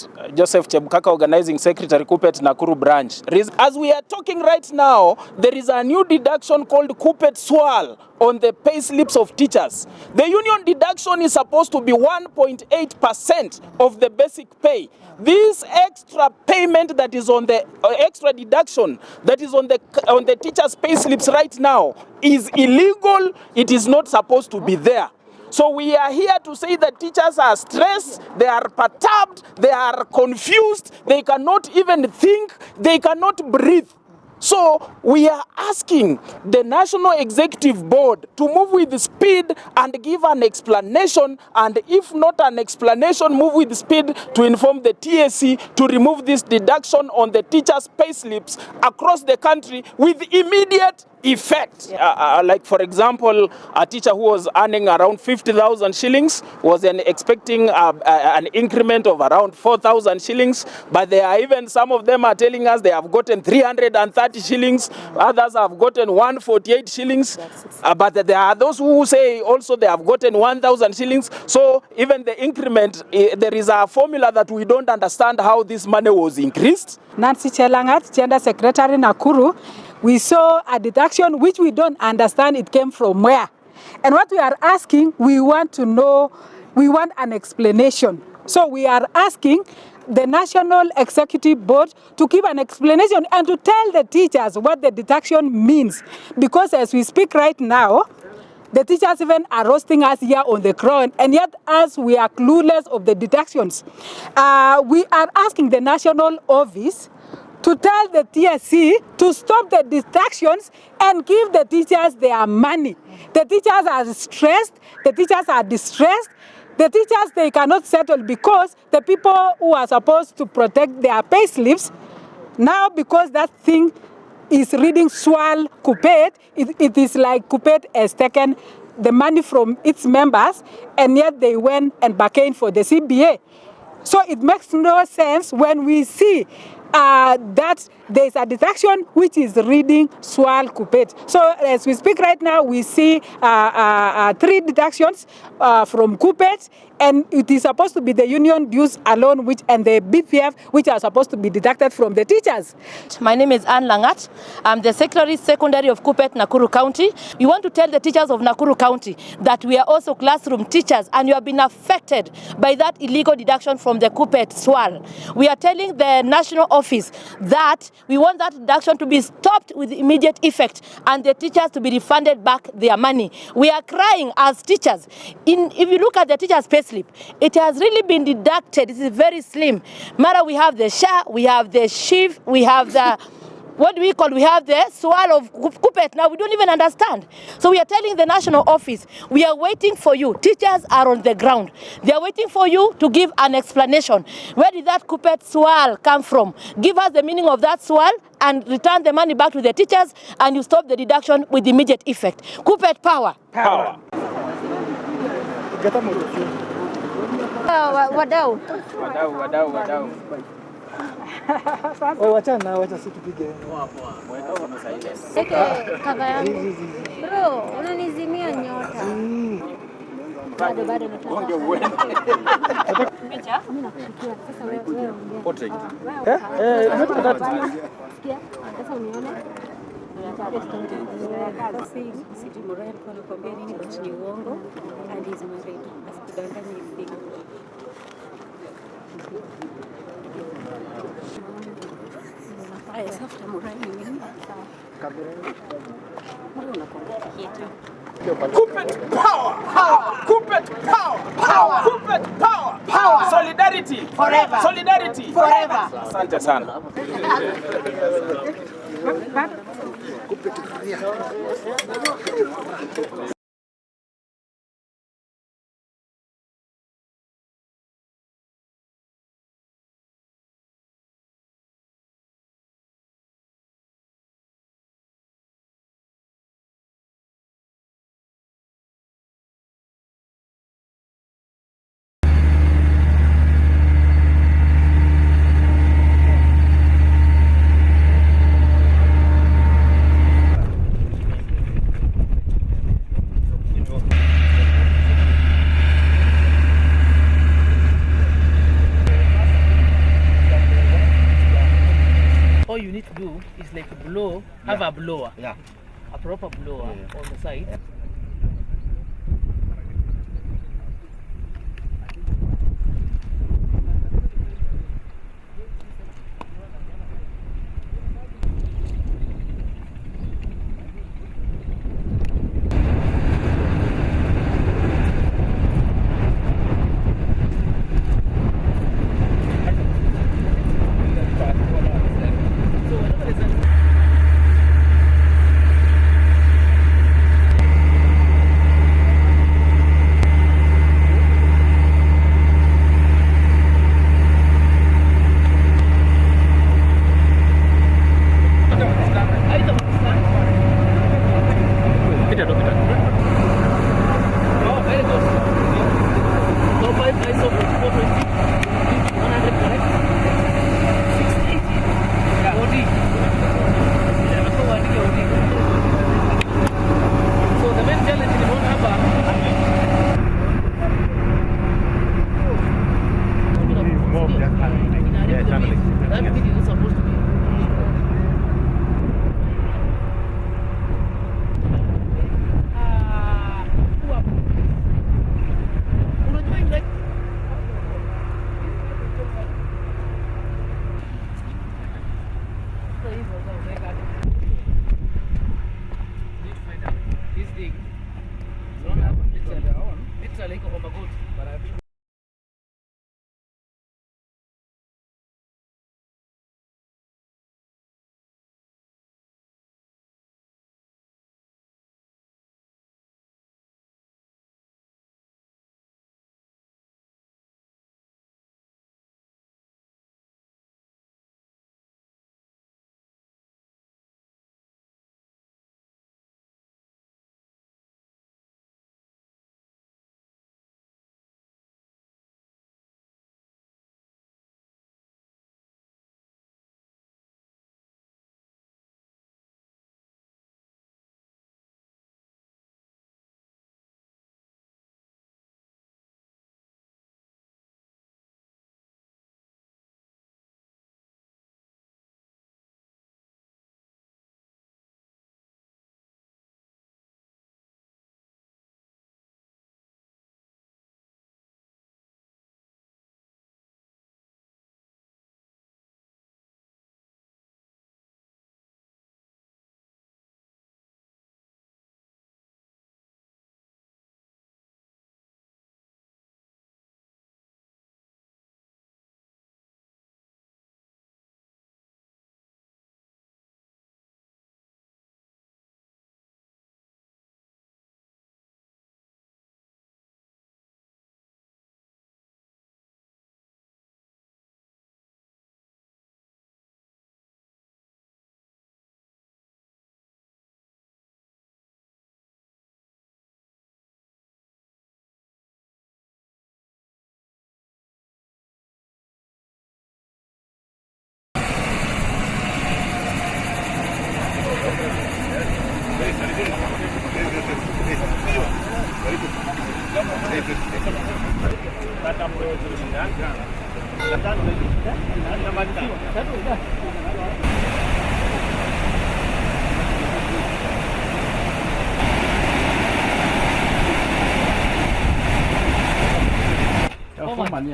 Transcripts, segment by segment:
Kuppet, Joseph Chebukaka, Organizing Secretary, Kuppet Nakuru branch. As we are talking right now, there is a new deduction called Kuppet Swal on the pay slips of teachers. The union deduction is supposed to be 1.8% of the basic pay. This extra payment that is on the extra deduction that is on the teachers' pay slips right now is illegal. It is not supposed to be there. So we are here to say that teachers are stressed, they are perturbed, they are confused, they cannot even think, they cannot breathe. So we are asking the National Executive Board to move with speed and give an explanation, and if not an explanation, move with speed to inform the TSC to remove this deduction on the teachers' pay slips across the country with immediate effect. Like for example, a teacher who was earning around 50,000 shillings was expecting an increment of around 4,000 shillings, but there are even some of them are telling us they have gotten 330 shillings, others have gotten 148 shillings, but there are those who say also they have gotten 1,000 shillings. So even the increment, there is a formula that we don't understand how this money was increased. Nancy Chelangat, Gender Secretary, Nakuru. We saw a deduction which we don't understand it came from where. And what we are asking, we want to know, we want an explanation. So we are asking the National Executive Board to give an explanation and to tell the teachers what the deduction means. Because as we speak right now, the teachers even are roasting us here on the ground, and yet as we are clueless of the deductions. We are asking the national office to tell the TSC to stop the distractions and give the teachers their money. The teachers are stressed, the teachers are distressed, the teachers, they cannot settle because the people who are supposed to protect their pay slips, now because that thing is reading Swal Kuppet, it is like Kuppet has taken the money from its members, and yet they went and bargained for the CBA. So it makes no sense when we see that there is a deduction which is reading Swal Kuppet. So as we speak right now, we see 3 deductions from Kuppet, and it is supposed to be the union dues alone, and the BPF, which are supposed to be deducted from the teachers. My name is Anne Langat. I'm the Secretary Secondary of Kuppet, Nakuru County. We want to tell the teachers of Nakuru County that we are also classroom teachers, and you have been affected by that illegal deduction from the Kuppet Swal. We are telling the national office that we want that deduction to be stopped with immediate effect and the teachers to be refunded back their money. We are crying as teachers. If you look at the teachers' pay slip, it has really been deducted. It is very slim. Mara, we have the SHA, we have the SHIV, we have the what do we call? We have the Swal of Kuppet. Now we don't even understand. So we are telling the national office, we are waiting for you. Teachers are on the ground. They are waiting for you to give an explanation. Where did that Kuppet Swal come from? Give us the meaning of that Swal and return the money back to the teachers, and you stop the deduction with immediate effect. Kuppet power. Power. Wadau. Wacha situpige. Eke kava yangu. Bro, unanizimia nyota. Bado Onge uende. Mecha? Mimi nakufikia. Sasa wewe ongea. Portrait. Sikia. Sasa unione. Kuppet power! Kuppet power! Kuppet power! Solidarity! Forever! Solidarity! Forever! Asante sana. is like blow, have a blower. Yeah. A proper blower on the side. Yeah.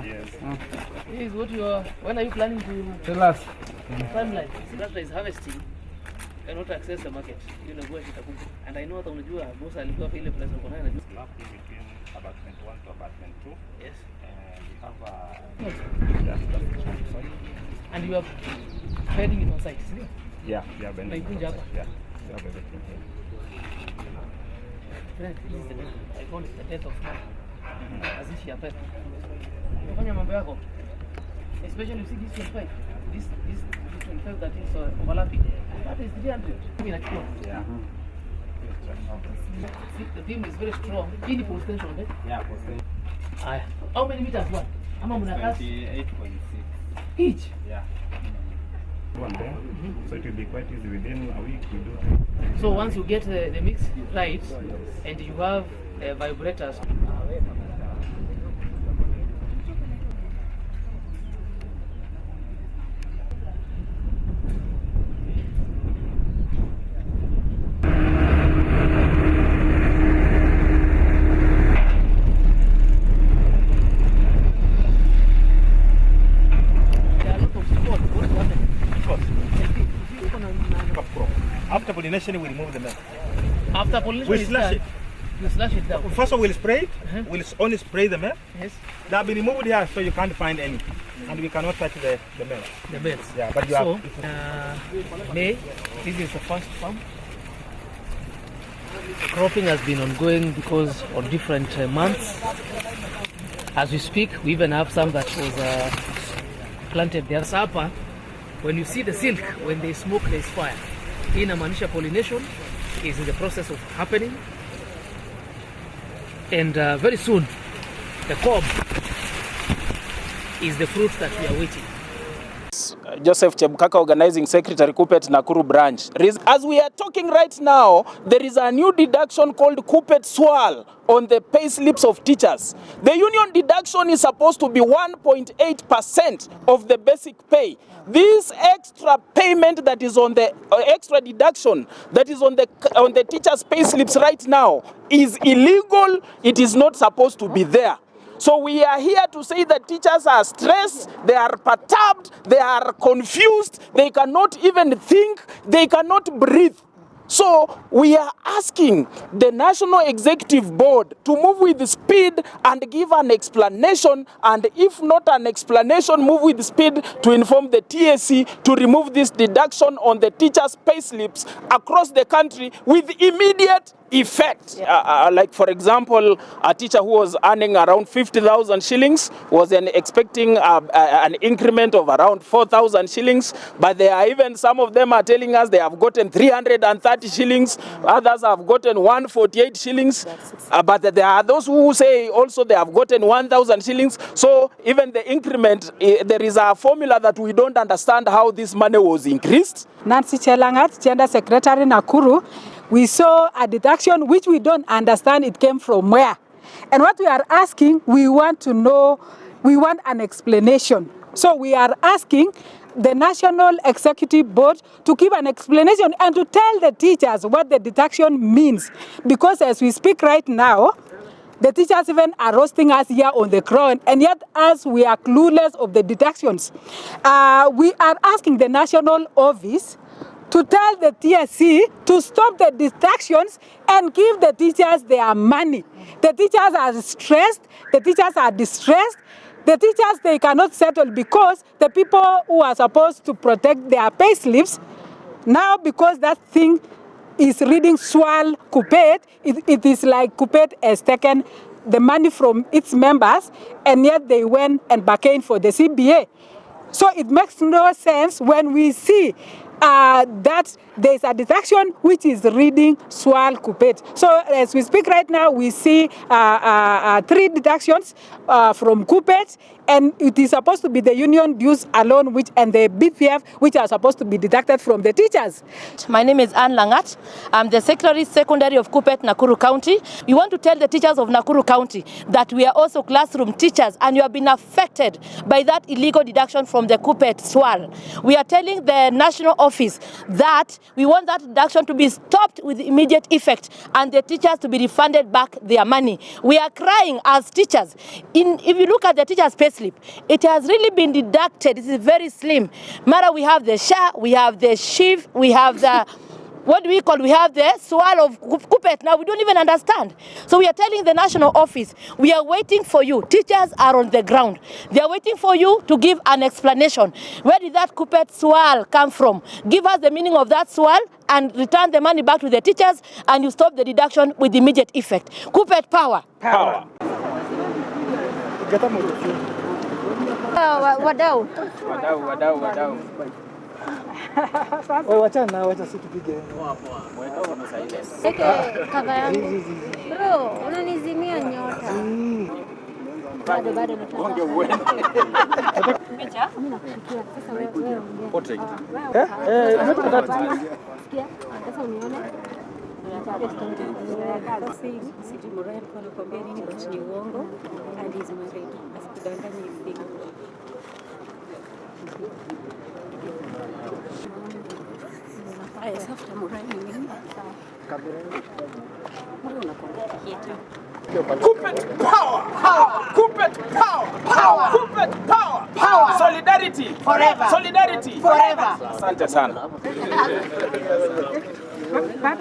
Yes. This is what you are. When are you planning to Tell us. timeline? That is harvesting. Cannot access the market. You know what itakuja. And I know that unajua boss alikuwa ile place uko nayo najua. Slab in between apartment 1 to apartment 2. Yes. And we have And you are bedding it on site, isn't it? yeah, bending. Naikunja hapa. Yeah. We have everything here. Friend, this is the death. I call it the death of man. As if you are pet. Unafanya mambo yako. Especially you see this 25. This 25 that is overlapping. That is 300. Inachukua. Yeah. See, the beam is very strong. Hii ni post tension, right? Yeah, for sale. How many meters one? Ama mnakaa 28.6. each? Yeah. One there. So it will be quite easy. Within a week we do. So once you get the mix right and you have vibrators. pollination, we remove the milk. After pollination We slash it. You slash it down. First of all, we'll spray it. We'll only spray the milk. Yes. They'll be removed here, so you can't find any. And we cannot touch the milk. The beds. Yeah, but you So, have... May, this is the first farm. Cropping has been ongoing because on different months. As we speak, we even have some that was planted there. Sapa, when you see the silk, when they smoke, there is fire. In Amanisha pollination is in the process of happening. And very soon, the cob is the fruit that we are waiting. Joseph Chebukaka, Organizing Secretary, Kupet Nakuru Branch. As we are talking right now, there is a new deduction called Kupet Swal on the pay slips of teachers. The union deduction is supposed to be 1.8% of the basic pay. This extra payment that is on the extra deduction that is on the teachers' pay slips right now is illegal. It is not supposed to be there. So we are here to say that teachers are stressed, they are perturbed, they are confused, they cannot even think, they cannot breathe. So we are asking the National Executive Board to move with speed and give an explanation, and if not an explanation, move with speed to inform the TSC to remove this deduction on the teachers' pay slips across the country with immediate effect. Like for example, a teacher who was earning around 50,000 shillings was expecting an increment of around 4,000 shillings, but there are even some of them are telling us they have gotten 330 shillings, others have gotten 148 shillings, but there are those who say also they have gotten 1,000 shillings. So even the increment, there is a formula that we don't understand how this money was increased. Nancy Chelangat, Gender Secretary, Nakuru, we saw a deduction which we don't understand it came from where. And what we are asking, we want to know, we want an explanation. So we are asking the National Executive Board to give an explanation and to tell the teachers what the deduction means. Because as we speak right now, the teachers even are roasting us here on the ground, and yet as we are clueless of the deductions. We are asking the national office to tell the TSC to stop the deductions and give the teachers their money. The teachers are stressed, the teachers are distressed, the teachers, they cannot settle because the people who are supposed to protect their pay slips, now because that thing is reading Swal Kupet, it is like Kupet has taken the money from its members and yet they went and bargained for the CBA. So it makes no sense when we see that there is a deduction which is reading Swal Kupet. So as we speak right now, we see 3 deductions from Kupet, and it is supposed to be the union dues alone, and the BPF, which are supposed to be deducted from the teachers. My name is Anne Langat. I'm the Secretary Secondary of Kupet, Nakuru County. We want to tell the teachers of Nakuru County that we are also classroom teachers and you have been affected by that illegal deduction from the Kupet Swal. We are telling the national office that we want that deduction to be stopped with immediate effect and the teachers to be refunded back their money. We are crying as teachers. If you look at the teachers' pay slip, it has really been deducted. It is very slim. Mara, we have the SHA, we have the SHIV, we have the what do we call? We have the Swal of Kupet. Now we don't even understand. So we are telling the national office, we are waiting for you. Teachers are on the ground. They are waiting for you to give an explanation. Where did that Kupet Swal come from? Give us the meaning of that Swal and return the money back to the teachers, and you stop the deduction with immediate effect. Kupet power. Power. Wadau. Wacha situpige. Eke kava yangu. Bro, unanizimia nyota. Bado nataka. Mecha? Mimi nakufikia. Sasa wewe ongea. Portrait. Sikia. Sasa unione. Sijui Moral kwa nakwambia nini but ni uongo and is married. Asikudanganye hivi. Haya safuta Moral ni nini? Mbona unakwambia kitu? Kupet power! Power! Kupet power! Power! Kupet power! Power! Solidarity! Forever! Solidarity! Forever! Asante sana. But